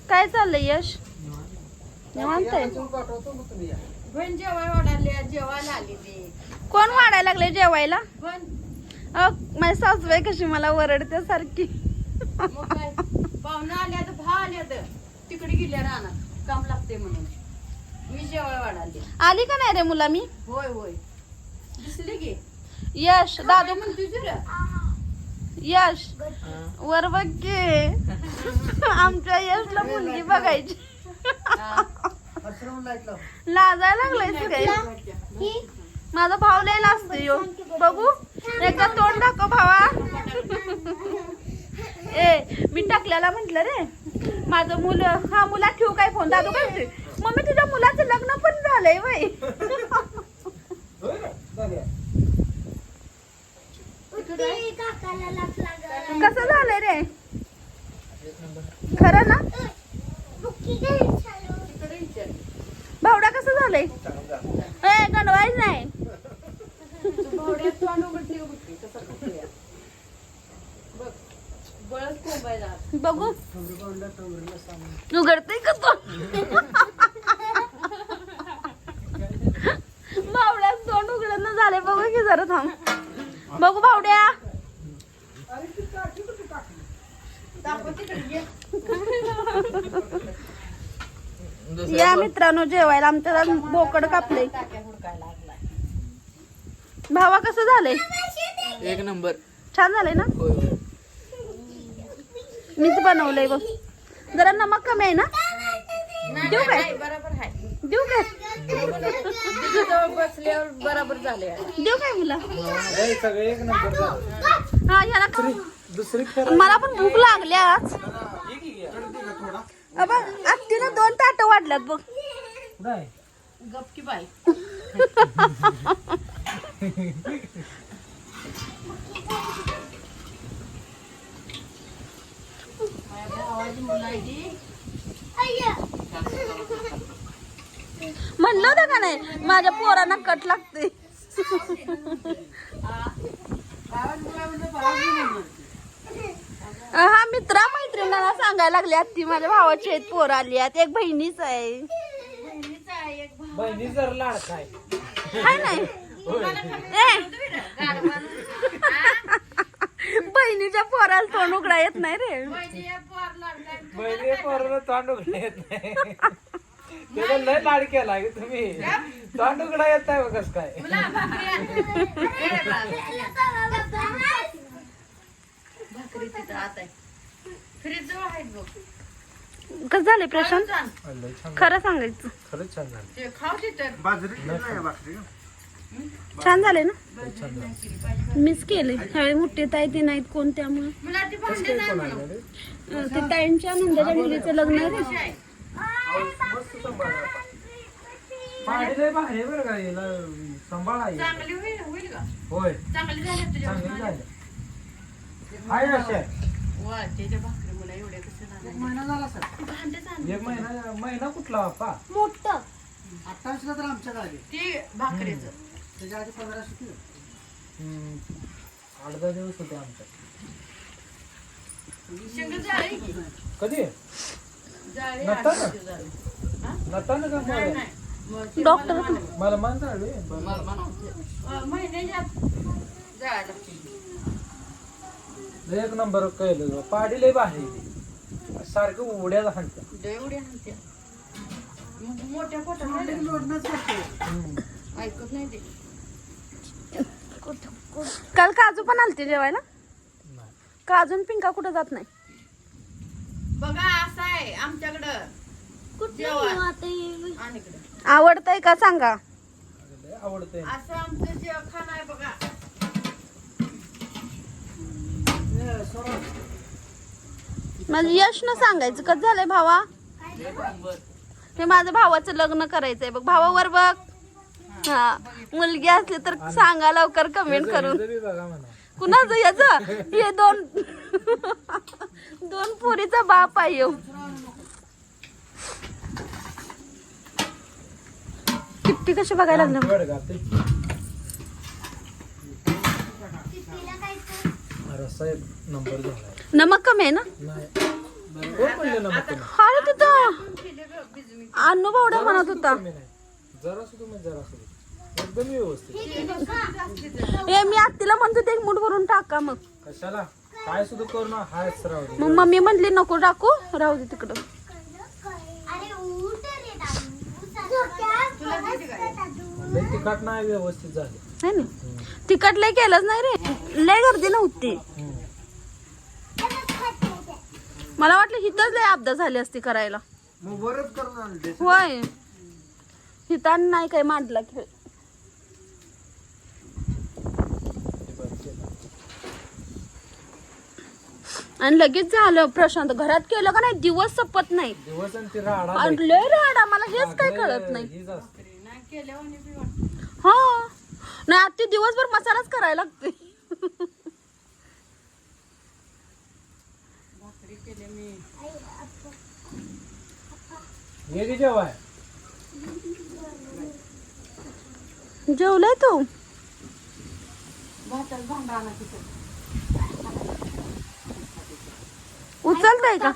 काय चाललंय यश? निवांत आहे. जेवायला आली ती. कोण वाढायला लागले जेवायला? पण माझी सासूबाई कशी मला वरडते सारखी. मग काय पाहुणं आल्या तर भा आल्या तर तिकडे गेल्या रानात काम लागते म्हणून मी जेवायला वाढाली. आली का नाही रे मुला मी? होय होय दिसली की यश दादू म्हणते तुझ्या यश वर बघ की. आमच्या यशला मुलगी बघायची. लाजायला लागलाय काय? माझा भाव लय लाजतोय यो. बघू एकदा तोंड दाखव भावा. ए मी टाकल्याला म्हंटल रे माझं मुलं हा मुला ठेवू काय फोन. दादू काय म्हणते मम्मी तुझ्या मुलाचं लग्न पण झालंय वय. कसं झालंय रे खरं ना? भावडा कसं झालंय? ए गणवायच नाही. बघू उघडते का तो? भावड्यात तोंड उघडत झाले. बघू की जरा थांब. बघू भावड्या. या मित्रांनो जेवायला आमच्या बोकड कापले. भावा कसं झालंय? एक नंबर. छान झालंय ना? मीच बनवलंय बघ. जरा नमक कमी आहे ना? देऊ काय? बरोबर आहे. देऊ काय? बसल्यावर बरोबर झाले. देऊ काय मुला? सगळे एक नंबर. हा याला का? दुसरी मला पण भूक लागली आज. बघ आत्तीनं 2 ताटं वाढल्यात बघ. गपकी बाई. म्हणलं होतं का नाही माझ्या पोरांना कट लागते. हा मित्रा मैत्रिणींना सांगायला लागले आत्ती माझ्या भावाची आहेत पोर आली आहेत. एक बहिणीच आहे. बहिणी जर लाडका आहे. काय नाही बहिणीच्या पोराला तोंड उघडा येत नाही रे. बहिणी पोराला तोंड उघडा येत नाही. त्याला लय लाड केला की तुम्ही. तोंड उघडा येत नाही बघ. कसं काय भाकरी तिथं आत आहे. फ्रीज जवळ आहेत बघ. कसं झालंय प्रशांत? खरं सांगायचं खरंच छान झालं. ते खाऊ तिथं. छान झाले ना? मिस केले ह्यावेळी मोठे ताई ते नाहीत कोण त्यामुळे. मला ती भांडे नाही म्हणून. ते ताईंच्या नंदाच्या मुलीचं लग्न आहे रे. पाणी लय भारी आहे बरं का. याला सांभाळा. चांगली होईल का? होय चांगली झाली तुझ्या चांगली झालं. हाय अशा वा त्याच्या भाकरी मला एवढ्या कसं झालं. महिना झाला सर. भांडे चांगली. एक महिना कुठला बाप्पा? मोठं 28 तर आमच्या गाडी. ती भाकरीचं त्याच्या आधी 15 होती. 8-10 दिवस होते आमच्या. शेंग जाळी की. कधी जाळी नव्हता का? आधी जाळी. हा? नताना का नाही, मला? नाही. मग ते डॉक्टर मला म्हणाले. मला मान झाले. महिन्याच्या जाळ्या लागतील. एक नंबर केलं. पाडी लय भारी. सारखं उड्या हाणत्या. एवढ्या आणत्या. मग मोठ्या पोटात ऐकत नाही ते. काल काजू पण आलते जेवायला. काजू आणि पिंका कुठं जात नाही. बघा असं आहे आमच्याकडं जेवण आणि इकडं आवडतंय का सांगा? आवडतंय. असं आमचं जेवण खाणं आहे बघा. माझं यश न सांगायचं कसं झालंय भावा? हे माझ्या भावाचं लग्न करायचंय बघ. भावावर बघ. हा मुलगी असली तर सांगा लवकर कमेंट करून. बघा म्हणा. कुणाचं याच हे 2 पोरीचा बाप आहे ह्यो. टिपटी कशी बघायला लागलं? रस्सा एक नंबर झाला. नमक कमी आहे ना? नाही कोण म्हणलं ना मग अरे तिथं अण्णू भावड्या म्हणत होता. कमी नाही जरा सुद्धा म्हणजे जरा सुद्धा एकदम व्यवस्थित. ए मी आत्तीला म्हणतो ते एक मूठ भरून टाका मग. कशाला काय सुद्धा करू ना हाच राहू दे. मग मम्मी म्हणली नको टाकू, राहू दे तिकडं. लय तिखट नाही व्यवस्थित झाले. नाही ना तिखट लय केलंच नाही रे, लय गर्दी नव्हती. मला वाटलं हिथंच लय अपदा झाली असती करायला. मग बरंच करणार होय हितान नाही काय मांडला खेळ. आणि लगेच झालं प्रशांत. घरात केलं का नाही दिवस संपत नाही. दिवस आणि ती राडा आणि लय राडा, मला हेच काय कळत नाही. हीच असते. नाही केल्यावर बी वाटतं. हा नाही आता दिवसभर मसालाच करायला लागते. भाकरी केले मी. ये की जेवाय. जेवलाय तू? भाताला भांडा आणा तिथं. उचलताय का?